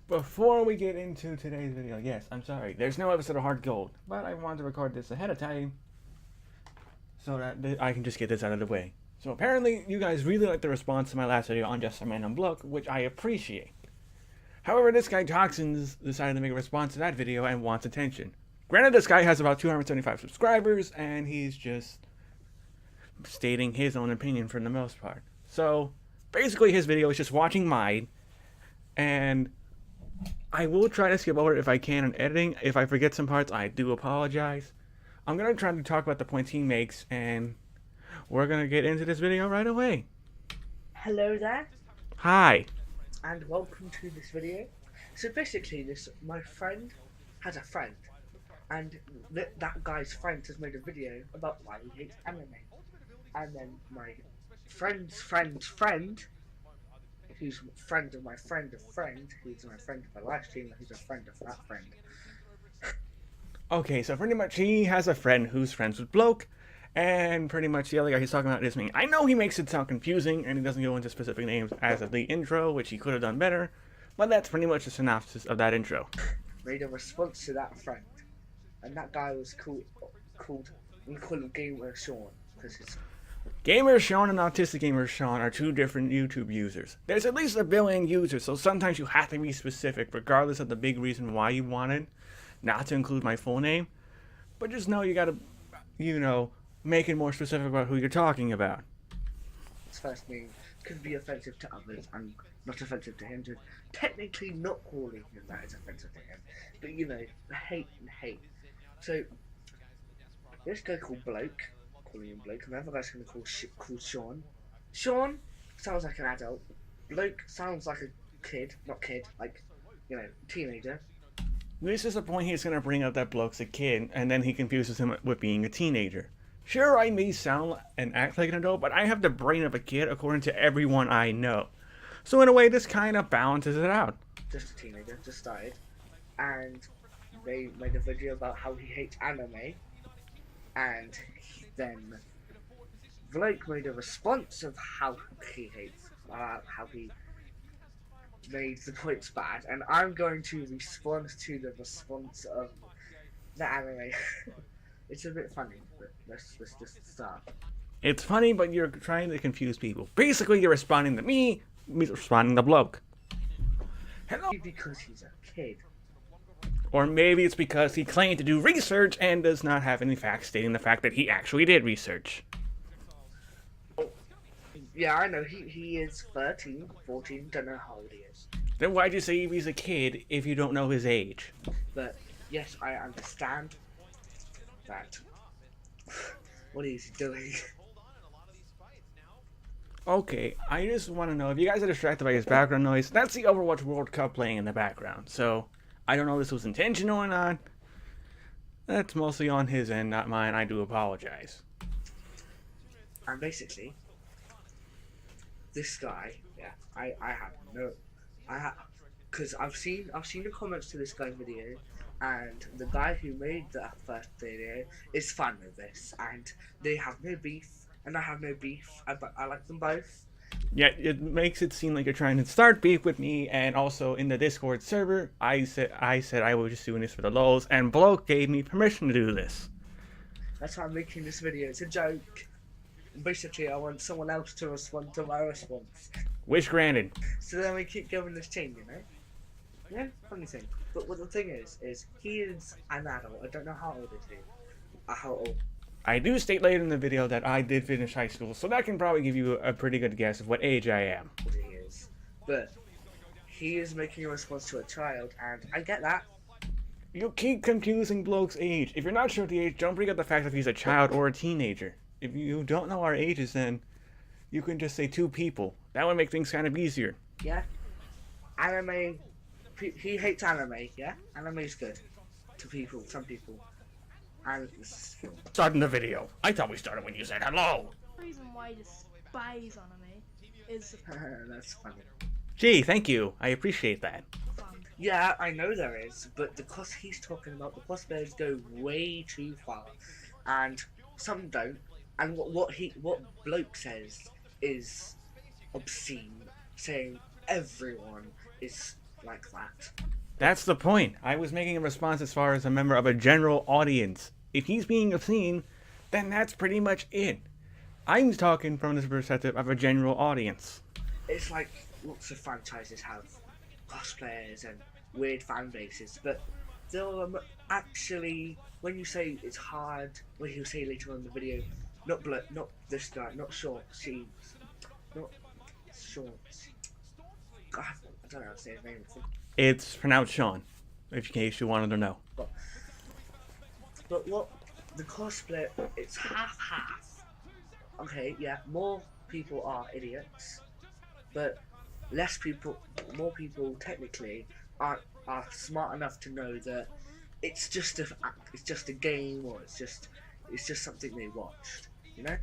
Before we get into today's video, yes, I'm sorry, there's no episode of Hard Gold, but I wanted to record this ahead of time so that I can just get this out of the way. So apparently, you guys really liked the response to my last video on Just a Random Bloke, which I appreciate. However, this guy Toxinz decided to make a response to that video and wants attention. Granted, this guy has about 275 subscribers, and he's just stating his own opinion for the most part. So, basically his video is just watching mine, and I will try to skip over it if I can in editing. If I forget some parts, I do apologize. I'm going to try to talk about the points he makes, and we're going to get into this video right away. Hello there, Hi. and welcome to this video. So basically, my friend has a friend, and that guy's friend has made a video about why he hates anime. And then my friend's friend's friend, who's friend of my friend of friend, who's my friend of my live stream, who's a friend of that friend. Okay, so pretty much he has a friend who's friends with Bloke, and pretty much the other guy he's talking about is me. I know he makes it sound confusing, and he doesn't go into specific names as of the intro, which he could have done better, but that's pretty much the synopsis of that intro. Made a response to that friend, and that guy was called we call him Gamer Sean because it's Gamer Sean and Autistic Gamer Sean are two different YouTube users. There's at least 1 billion users, so sometimes you have to be specific, regardless of the big reason why you wanted not to include my full name. But just know you gotta, make it more specific about who you're talking about. his first name could be offensive to others and not offensive to him. So technically not calling him that is offensive to him. But hate and hate. So this guy called Bloke, calling him Bloke, and the other guy's gonna call Sean. Sean sounds like an adult. Bloke sounds like a kid, not kid, like teenager. This is the point he's gonna bring up that Bloke's a kid, and then he confuses him with being a teenager. Sure, I may sound and act like an adult, but I have the brain of a kid according to everyone I know. So in a way, this kind of balances it out. Just a teenager, just started, and they made a video about how he hates anime, and then Blake made a response of how he hates, how he made the points bad, and I'm going to respond to the response of the anime. It's a bit funny, but let's just start. It's funny, but you're trying to confuse people. Basically, you're responding to me responding to Bloke. Hello. Because he's a kid. Or maybe it's because he claimed to do research and does not have any facts stating the fact that he actually did research. Yeah, I know, he is 13, 14, don't know how old he is. Then why'd you say he's a kid if you don't know his age? But, yes, I understand that. What is he doing? Okay, I just want to know, if you guys are distracted by his background noise, that's the Overwatch World Cup playing in the background. So, I don't know if this was intentional or not. That's mostly on his end, not mine. I do apologize. And basically, this guy, yeah, because I've seen the comments to this guy's video, and the guy who made that first video is fine with this, and they have no beef, and I have no beef. I like them both. Yeah, it makes it seem like you're trying to start beef with me, and also in the Discord server, I said I was just doing this for the lulz, and Bloke gave me permission to do this. That's why I'm making this video. It's a joke. Basically, I want someone else to respond to my response. Wish granted. So then we keep going this chain, Yeah, funny thing. But what the thing is he is an adult. I don't know how old is he. How old? I do state later in the video that I did finish high school, so that can probably give you a pretty good guess of what age I am. He is. But he is making a response to a child, and I get that. You keep confusing Bloke's age. If you're not sure of the age, don't bring up the fact that he's a child or a teenager. If you don't know our ages, then you can just say 2 people. That would make things kind of easier. Yeah? Anime. He hates anime, yeah? Anime is good. To people, some people. And Starting the video. I thought we started when you said hello. The reason why I despise anime is that's funny. Gee, thank you. I appreciate that. fun. Yeah, I know there is, but the cost he's talking about, the possibilities go way too far, and some don't. And what Bloke says is obscene, saying everyone is like that. That's the point. I was making a response as far as a member of a general audience. If he's being obscene, then that's pretty much it. I'm talking from the perspective of a general audience. It's like lots of franchises have cosplayers and weird fan bases, but they'll actually, when you say it's hard, when you say later on in the video, not this guy, not shorts, not shorts. God, I don't know how to say his name. It's pronounced Sean, in case you wanted to know. But what the cosplay, it's half-half. Okay, yeah, more people are idiots, but more people technically are smart enough to know that it's just a game, or it's just something they watched, you know?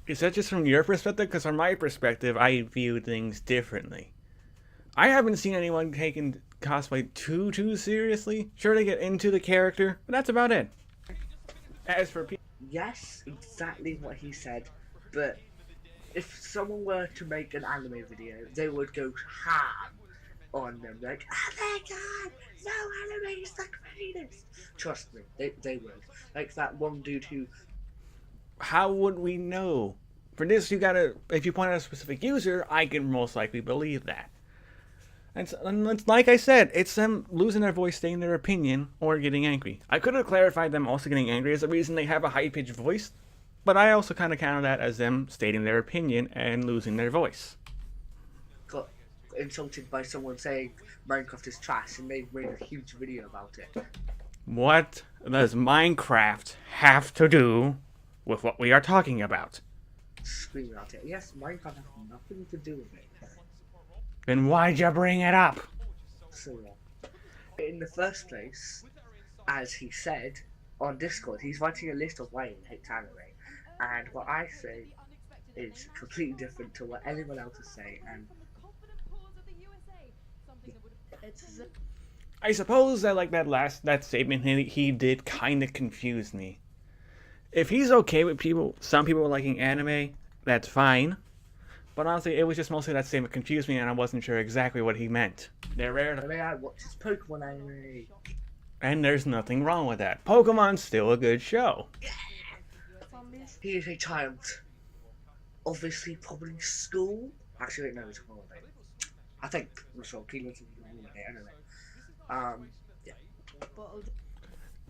Is that just from your perspective? Because from my perspective, I view things differently. I haven't seen anyone taking cosplay too seriously. Sure, they get into the character, but that's about it. As for people, Yes, exactly what he said, but if someone were to make an anime video, they would go ham on them, like, oh my god, no, anime is the greatest. Trust me, they would. Like that one dude who... how would we know? For this, you gotta, if you point out a specific user, I can most likely believe that. And it's like I said, it's them losing their voice, stating their opinion, or getting angry. I could have clarified them also getting angry as the reason they have a high-pitched voice, but I also kind of counter that as them stating their opinion and losing their voice. got insulted by someone saying Minecraft is trash, and they made a huge video about it. What does Minecraft have to do with what we are talking about? Screaming at it. Yes, Minecraft has nothing to do with it. Then why'd you bring it up? So yeah. In the first place, as he said on Discord, he's writing a list of why he hates anime, and what I say is completely different to what anyone else is saying. And It's I suppose that like that statement he did kind of confuse me. If he's okay with some people liking anime, that's fine. But honestly, it was just mostly that statement confused me, and I wasn't sure exactly what he meant. They're rare to... I watch his Pokemon anime. And there's nothing wrong with that. Pokemon's still a good show. He is a child. Obviously, probably school. Actually, no, it's a holiday. I think. I'm not sure. He lives in the holiday anyway. Yeah.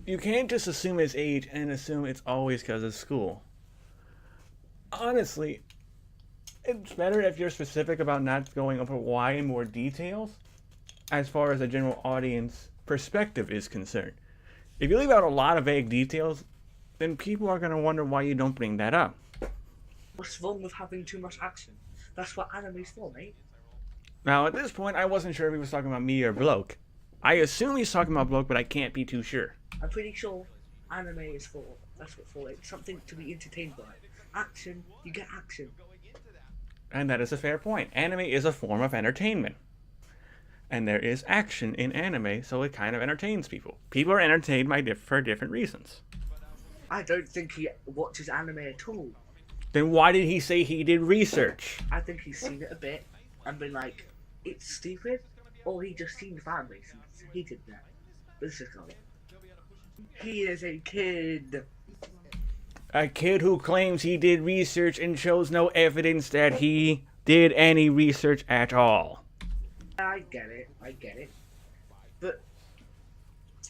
You can't just assume his age and assume it's always because of school. Honestly, it's better if you're specific about not going over why in more details as far as the general audience perspective is concerned. If you leave out a lot of vague details, then people are going to wonder why you don't bring that up. What's wrong with having too much action? That's what anime's for, mate. Now, at this point, I wasn't sure if he was talking about me or Bloke. I assume he's talking about Bloke, but I can't be too sure. I'm pretty sure anime is for, that's what for, it's something to be entertained by. Action, you get action. And that is a fair point. Anime is a form of entertainment. And there is action in anime, so it kind of entertains people. People are entertained for different reasons. I don't think he watches anime at all. Then why did he say he did research? I think he's seen it a bit and been like, it's stupid, or he just seen the fan base and hated that. But this is going. He is a kid. A kid who claims he did research and shows no evidence that he did any research at all. I get it. But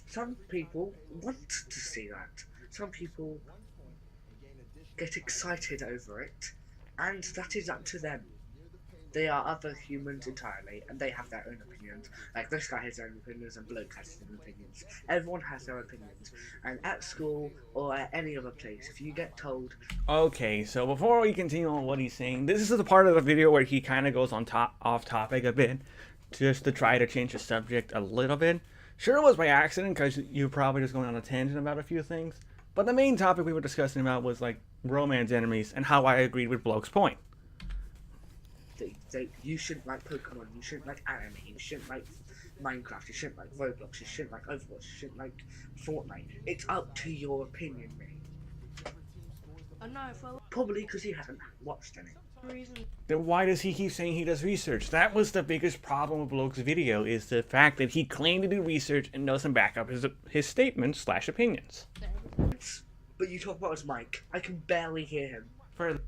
some people want to see that. Some people get excited over it, and that is up to them. They are other humans entirely, and they have their own opinions. Like, this guy has their own opinions, and Bloke has his own opinions. Everyone has their opinions. And at school, or at any other place, if you get told... Okay, so before we continue on what he's saying, this is the part of the video where he kind of goes off topic a bit, just to try to change the subject a little bit. Sure, it was by accident, because you were probably just going on a tangent about a few things. But the main topic we were discussing about was, like, romance enemies, and how I agreed with Bloke's point. You shouldn't like Pokemon, you shouldn't like anime, you shouldn't like Minecraft, you shouldn't like Roblox, you shouldn't like Overwatch, you shouldn't like Fortnite. It's up to your opinion, mate. I know, Probably because you haven't watched any. reason. Then why does he keep saying he does research? That was the biggest problem with Bloke's video, is the fact that he claimed to do research and doesn't back up his statements / opinions. But you talk about his mic. I can barely hear him.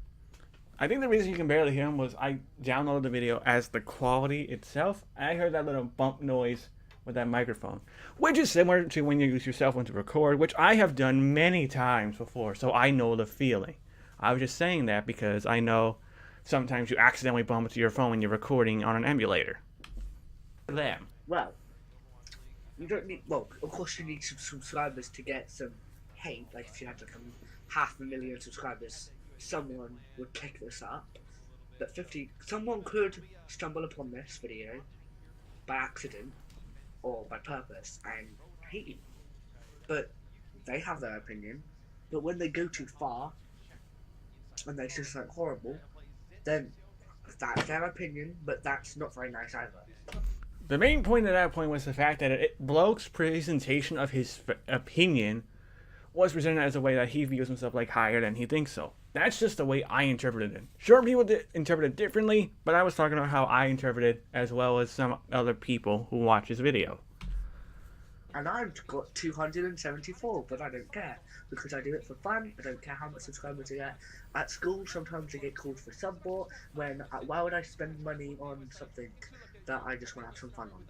I think the reason you can barely hear him was I downloaded the video as the quality itself. I heard that little bump noise with that microphone, which is similar to when you use your cell phone to record, which I have done many times before, so I know the feeling. I was just saying that because I know sometimes you accidentally bump into your phone when you're recording on an emulator. Them. Well, you don't need. Well, of course you need some subscribers to get some hate. Like if you had like 500,000 subscribers, someone would pick this up. But someone could stumble upon this video by accident or by purpose and hate you. But they have their opinion. But when they go too far and they say something horrible, then that's their opinion, but that's not very nice either. The main point at that point was the fact that Bloke's presentation of his opinion was presented as a way that he views himself like higher than he thinks so. That's just the way I interpreted it. Sure, people interpret it differently, but I was talking about how I interpret it as well as some other people who watch his video. And I've got 274, but I don't care, because I do it for fun. I don't care how much subscribers I get. At school, sometimes I get called for support, why would I spend money on something that I just want to have some fun on?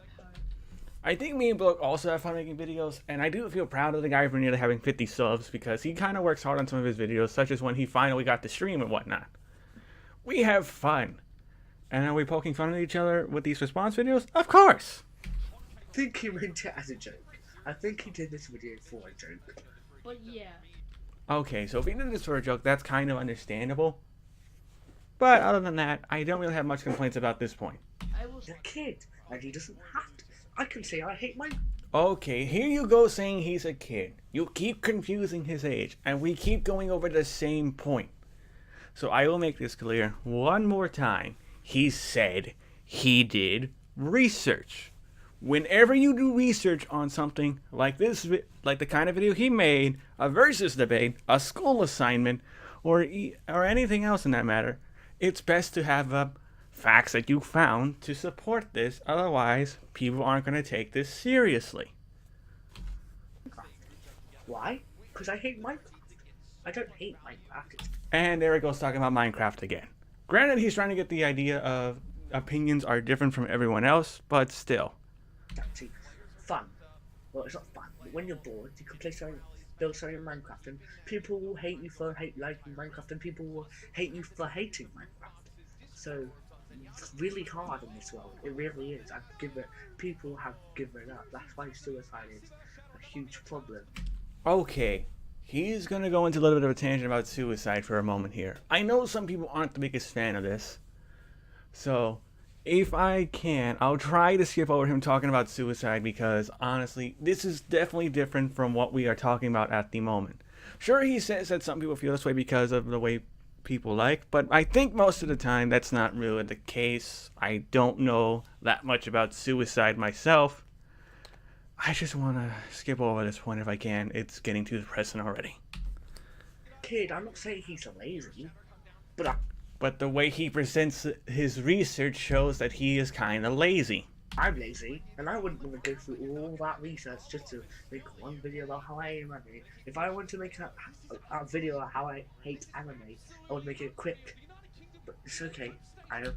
I think me and Bloke also have fun making videos, and I do feel proud of the guy for nearly having 50 subs, because he kind of works hard on some of his videos, such as when he finally got to stream and whatnot. We have fun. And are we poking fun at each other with these response videos? Of course! I think he meant it as a joke. I think he did this video for a joke. But yeah. Okay, so if he did this for a joke, that's kind of understandable. But other than that, I don't really have much complaints about this point. He's a kid, and he doesn't have to. I can say I hate my... Okay, here you go saying he's a kid. You keep confusing his age, and we keep going over the same point. So I will make this clear one more time. He said he did research. Whenever you do research on something like this, like the kind of video he made, a versus debate, a school assignment, or anything else in that matter, it's best to have facts that you found to support this. Otherwise, people aren't going to take this seriously. Why? Because I hate Minecraft. I don't hate Minecraft. And there it goes talking about Minecraft again. Granted, he's trying to get the idea of opinions are different from everyone else, but still. Actually, fun. Well, it's not fun. But when you're bored, you can build something in Minecraft, and people will hate you for liking Minecraft, and people will hate you for hating Minecraft. So it's really hard in this world. It really is. People have given it up. That's why suicide is a huge problem. Okay, he's gonna go into a little bit of a tangent about suicide for a moment here. I know some people aren't the biggest fan of this, so if I can, I'll try to skip over him talking about suicide, because honestly, this is definitely different from what we are talking about at the moment. Sure, he says that some people feel this way because of the way people like, but I think most of the time that's not really the case. I don't know that much about suicide myself. I just want to skip over this point if I can. It's getting too depressing already. Kid, I'm not saying he's lazy, but the way he presents his research shows that he is kind of lazy. I'm lazy, and I wouldn't want to go through all that research just to make one video about how I hate anime. If I want to make a video about how I hate anime, I would make it quick. But it's okay. I know.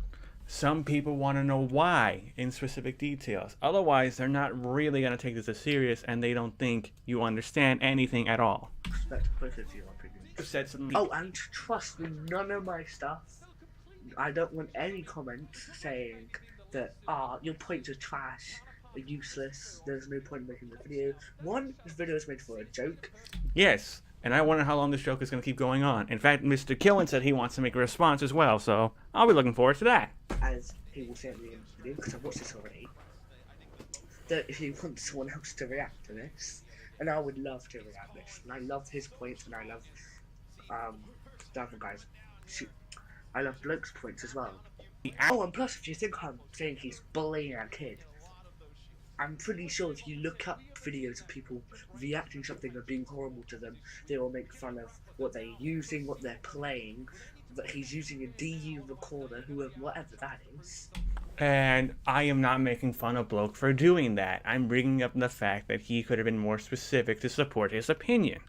Some people want to know why in specific details. Otherwise, they're not really going to take this as serious, and they don't think you understand anything at all. Respect both of your opinions. Oh, and trust me, none of my stuff. I don't want any comments saying that your points are trash, are useless. There's no point in making the video. One, this video is made for a joke. Yes, and I wonder how long this joke is going to keep going on. In fact, Mr. Killen said he wants to make a response as well, so I'll be looking forward to that. As he will say at the end of the video, because I've watched this already, that if he wants someone else to react to this, and I would love to react to this, and I love his points, and I love the other guys. Shoot, I love Bloke's points as well. Oh, and plus, if you think I'm saying he's bullying a kid, I'm pretty sure if you look up videos of people reacting to something or being horrible to them, they will make fun of what they're using, what they're playing, that he's using a DU recorder, whatever that is. And I am not making fun of Bloke for doing that. I'm bringing up the fact that he could have been more specific to support his opinion.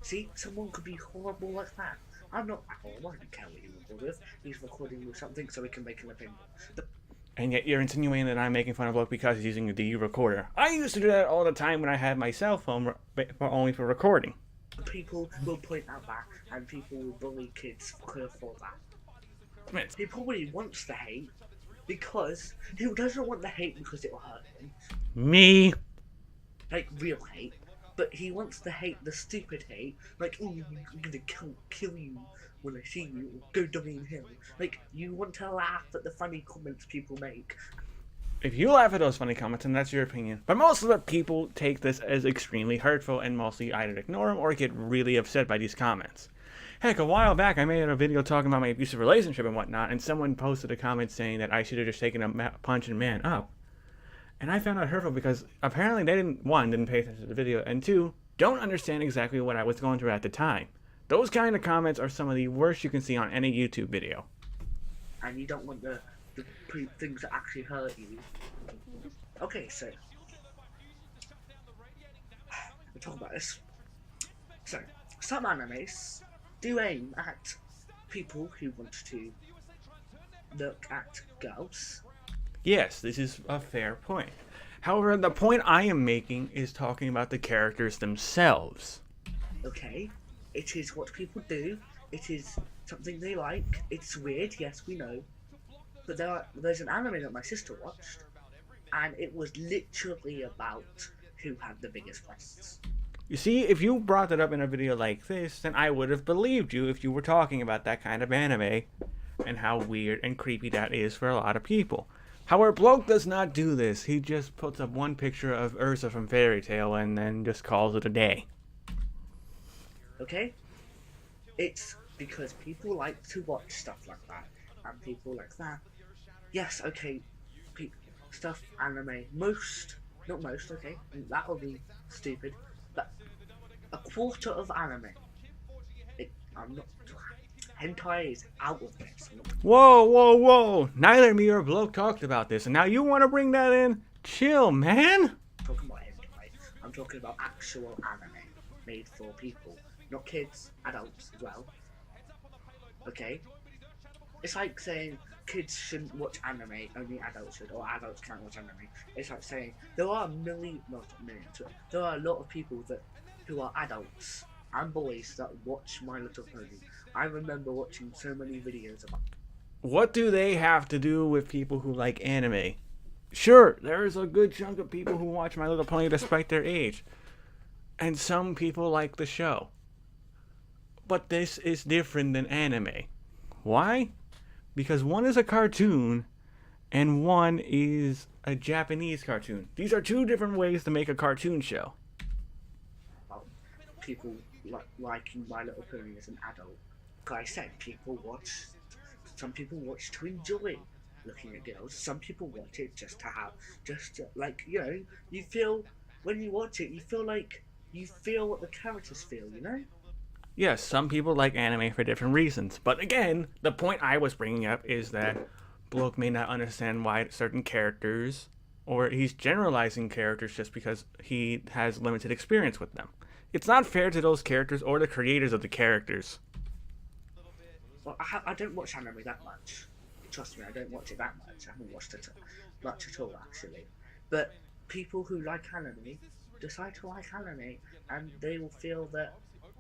See, someone could be horrible like that. I'm not horrible, I don't care what you record with. He's recording with something so he can make an opinion. And yet you're insinuating that I'm making fun of Bloke because he's using a DU recorder. I used to do that all the time when I had my cell phone, but only for recording. People will point out that, and people will bully kids for that. He probably wants the hate, because he doesn't want the hate because it will hurt him. Me? Like, real hate. But he wants the hate, the stupid hate. Like, oh, I'm gonna kill you when I see you, or go die in hell. Like, you want to laugh at the funny comments people make. If you laugh at those funny comments, then that's your opinion. But most of the people take this as extremely hurtful and mostly either ignore them or get really upset by these comments. Heck, a while back I made a video talking about my abusive relationship and whatnot, and someone posted a comment saying that I should have just taken a punch and man up. And I found it hurtful because apparently they didn't pay attention to the video, and two, don't understand exactly what I was going through at the time. Those kind of comments are some of the worst you can see on any YouTube video. And you don't want the things that actually hurt you. Okay, so we'll talk about this. So, some animes do aim at people who want to look at girls. Yes, this is a fair point. However, the point I am making is talking about the characters themselves. Okay, it is what people do. It is something they like. It's weird, yes, we know. But there's an anime that my sister watched, and it was literally about who had the biggest breasts. You see, if you brought that up in a video like this, then I would have believed you if you were talking about that kind of anime and how weird and creepy that is for a lot of people. However, Bloke does not do this. He just puts up one picture of Ursa from Fairy Tail and then just calls it a day. Okay? It's because people like to watch stuff like that, and people like that. Yes, okay, stuff, anime, not most, okay, that would be stupid, but a quarter of anime, hentai is out of this. Whoa. Neither me or Bloke talked about this, and now you want to bring that in? Chill, man. I'm talking about hentai. I'm talking about actual anime made for people, not kids, adults as well. Okay? It's like saying kids shouldn't watch anime, only adults should, or adults can't watch anime. It's like saying there are there are a lot of people who are adults and boys that watch My Little Pony. I remember watching so many videos about. What do they have to do with people who like anime? Sure, there's a good chunk of people who watch My Little Pony despite their age. And some people like the show. But this is different than anime. Why? Because one is a cartoon and one is a Japanese cartoon. These are two different ways to make a cartoon show. People liking My Little Pony as an adult. Like I said, some people watch to enjoy looking at girls. Some people watch it you feel, when you watch it, you feel what the characters feel, you know? Yes, some people like anime for different reasons. But again, the point I was bringing up is that Bloke may not understand why certain characters, or he's generalizing characters just because he has limited experience with them. It's not fair to those characters or the creators of the characters. Well, I don't watch anime that much. Trust me, I don't watch it that much. I haven't watched it much at all, actually. But people who like anime decide to like anime, and they will feel that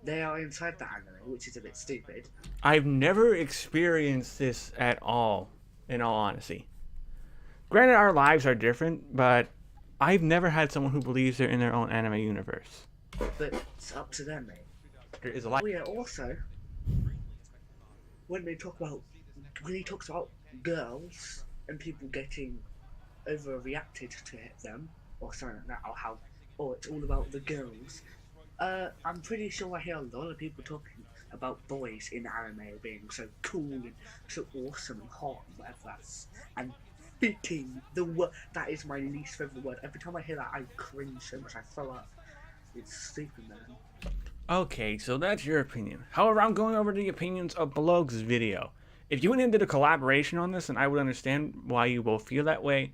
they are inside the anime, which is a bit stupid. I've never experienced this at all, in all honesty. Granted, our lives are different, but I've never had someone who believes they're in their own anime universe. But it's up to them, mate. There is a lot. Oh yeah, also, when he talks about girls and people getting overreacted to them, or something like that, or it's all about the girls, I'm pretty sure I hear a lot of people talking about boys in anime being so cool and so awesome and hot and whatever that's, and fitting. That is my least favourite word. Every time I hear that, I cringe so much, I throw up. It's stupid, man. Okay, so that's your opinion. However, I'm going over the opinions of Bloke's video. If you went into the collaboration on this, then I would understand why you both feel that way.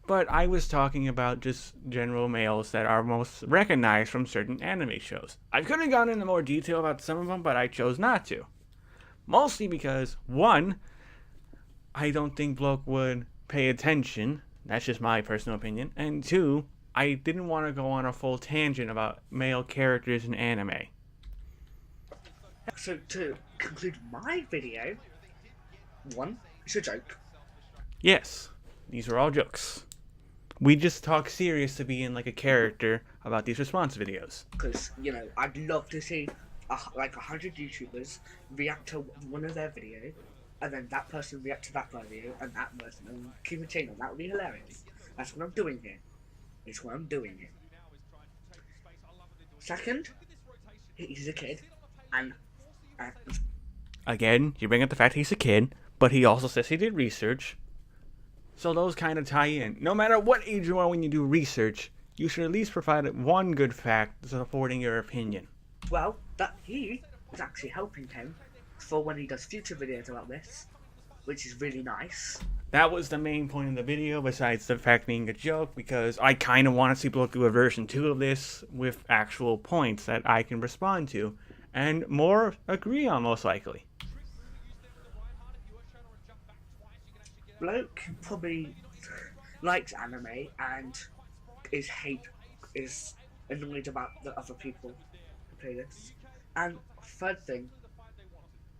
But I was talking about just general males that are most recognized from certain anime shows. I could have gone into more detail about some of them, but I chose not to. Mostly because, one, I don't think Bloke would pay attention. That's just my personal opinion. And two, I didn't want to go on a full tangent about male characters in anime. So to conclude my video, one, it's a joke. Yes, these are all jokes. We just talk serious to be in like a character about these response videos. Because, you know, I'd love to see like 100 YouTubers react to one of their videos, and then that person react to that video, and that person, and keep a chain on. That would be hilarious. That's what I'm doing here. It's what I'm doing here. Second, he's a kid, and Again, you bring up the fact he's a kid, but he also says he did research. So those kind of tie in. No matter what age you are when you do research, you should at least provide one good fact supporting your opinion. well, that he is actually helping him for when he does future videos about this, which is really nice. That was the main point of the video, besides the fact being a joke, because I kind of want to see people do a version 2 of this with actual points that I can respond to, and more agree on, most likely. Bloke probably likes anime and is annoyed about the other people who play this. And third thing,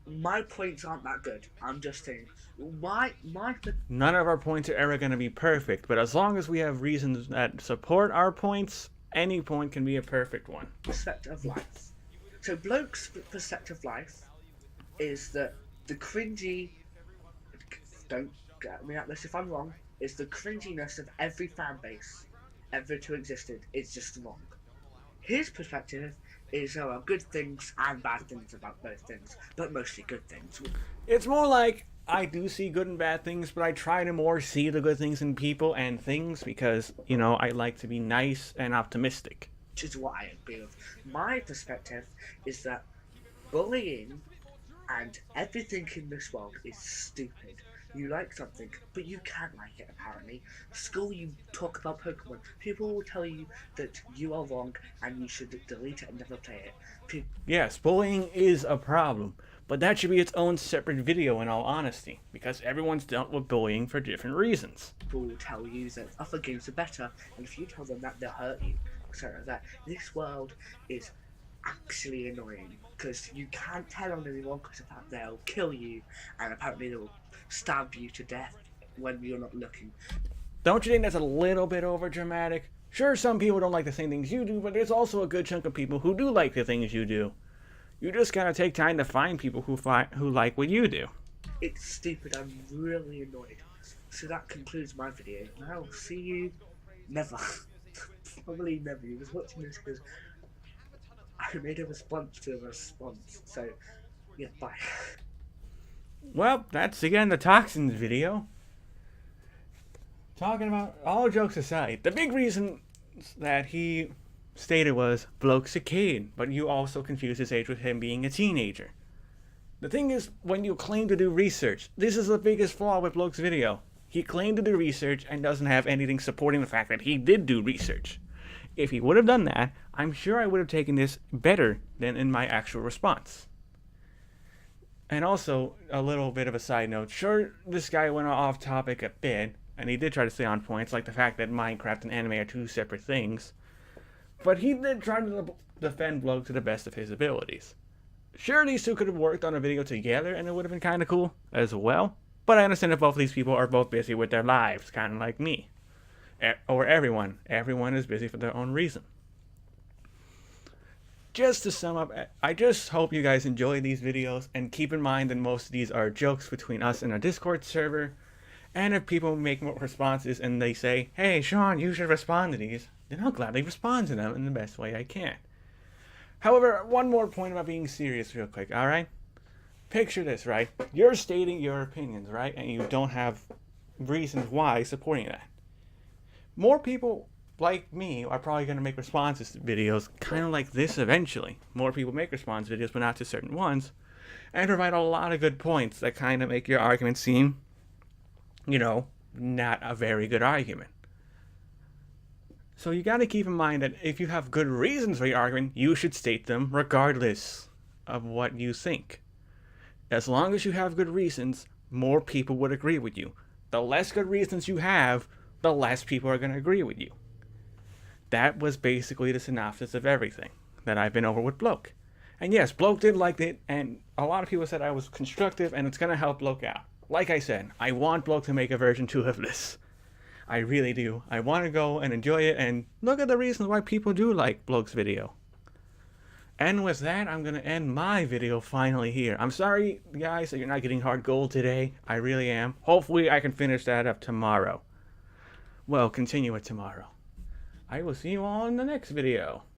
my points aren't that good. I'm just saying, None of our points are ever going to be perfect, but as long as we have reasons that support our points, any point can be a perfect one. perspective of life. So Bloke's perspective of life is that the cringy, don't get me at this if I'm wrong, is the cringiness of every fan base ever to existed is just wrong. His perspective is there are good things and bad things about both things, but mostly good things. It's more like I do see good and bad things, but I try to more see the good things in people and things because, you know, I like to be nice and optimistic. Which is what I agree with. My perspective is that bullying and everything in this world is stupid. You like something, but you can't like it apparently. School, you talk about Pokemon. People will tell you that you are wrong and you should delete it and never play it. Yes, bullying is a problem, but that should be its own separate video in all honesty, because everyone's dealt with bullying for different reasons. People will tell you that other games are better, and if you tell them that, they'll hurt you. So that this world is actually annoying, because you can't tell on anyone because they'll kill you, and apparently they'll stab you to death when you're not looking. Don't you think that's a little bit over dramatic? Sure, some people don't like the same things you do, but there's also a good chunk of people who do like the things you do. You just gotta take time to find people who like what you do. It's stupid. I'm really annoyed. So that concludes my video. And I'll see you never. Probably never. You was watching this because I made a response to a response. So yeah, bye. Well, that's again the Toxinz video. Talking about, all jokes aside, the big reason that he stated was Bloke's a kid, but you also confuse his age with him being a teenager. The thing is, when you claim to do research, this is the biggest flaw with Bloke's video. He claimed to do research and doesn't have anything supporting the fact that he did do research. If he would have done that, I'm sure I would have taken this better than in my actual response. And also, a little bit of a side note, sure, this guy went off topic a bit, and he did try to stay on points, like the fact that Minecraft and anime are two separate things. But he did try to defend Bloke to the best of his abilities. Sure, these two could have worked on a video together, and it would have been kind of cool as well. But I understand that both of these people are both busy with their lives, kind of like me. Or everyone. Everyone is busy for their own reason. Just to sum up, I just hope you guys enjoy these videos, and keep in mind that most of these are jokes between us and our Discord server. And if people make more responses and they say, hey Sean, you should respond to these, then I'll gladly respond to them in the best way I can. However, one more point about being serious real quick, alright? Picture this, right? You're stating your opinions, right? And you don't have reasons why supporting that. More people like me, are probably going to make responses to videos kind of like this eventually. More people make response videos, but not to certain ones. And provide a lot of good points that kind of make your argument seem, not a very good argument. So you got to keep in mind that if you have good reasons for your argument, you should state them regardless of what you think. As long as you have good reasons, more people would agree with you. The less good reasons you have, the less people are going to agree with you. That was basically the synopsis of everything that I've been over with Bloke. And yes, Bloke did like it, and a lot of people said I was constructive, and it's going to help Bloke out. Like I said, I want Bloke to make a version 2 of this. I really do. I want to go and enjoy it and look at the reasons why people do like Bloke's video. And with that, I'm going to end my video finally here. I'm sorry, guys, that you're not getting hard gold today. I really am. Hopefully, I can finish that up tomorrow. Well, continue it tomorrow. I will see you all in the next video.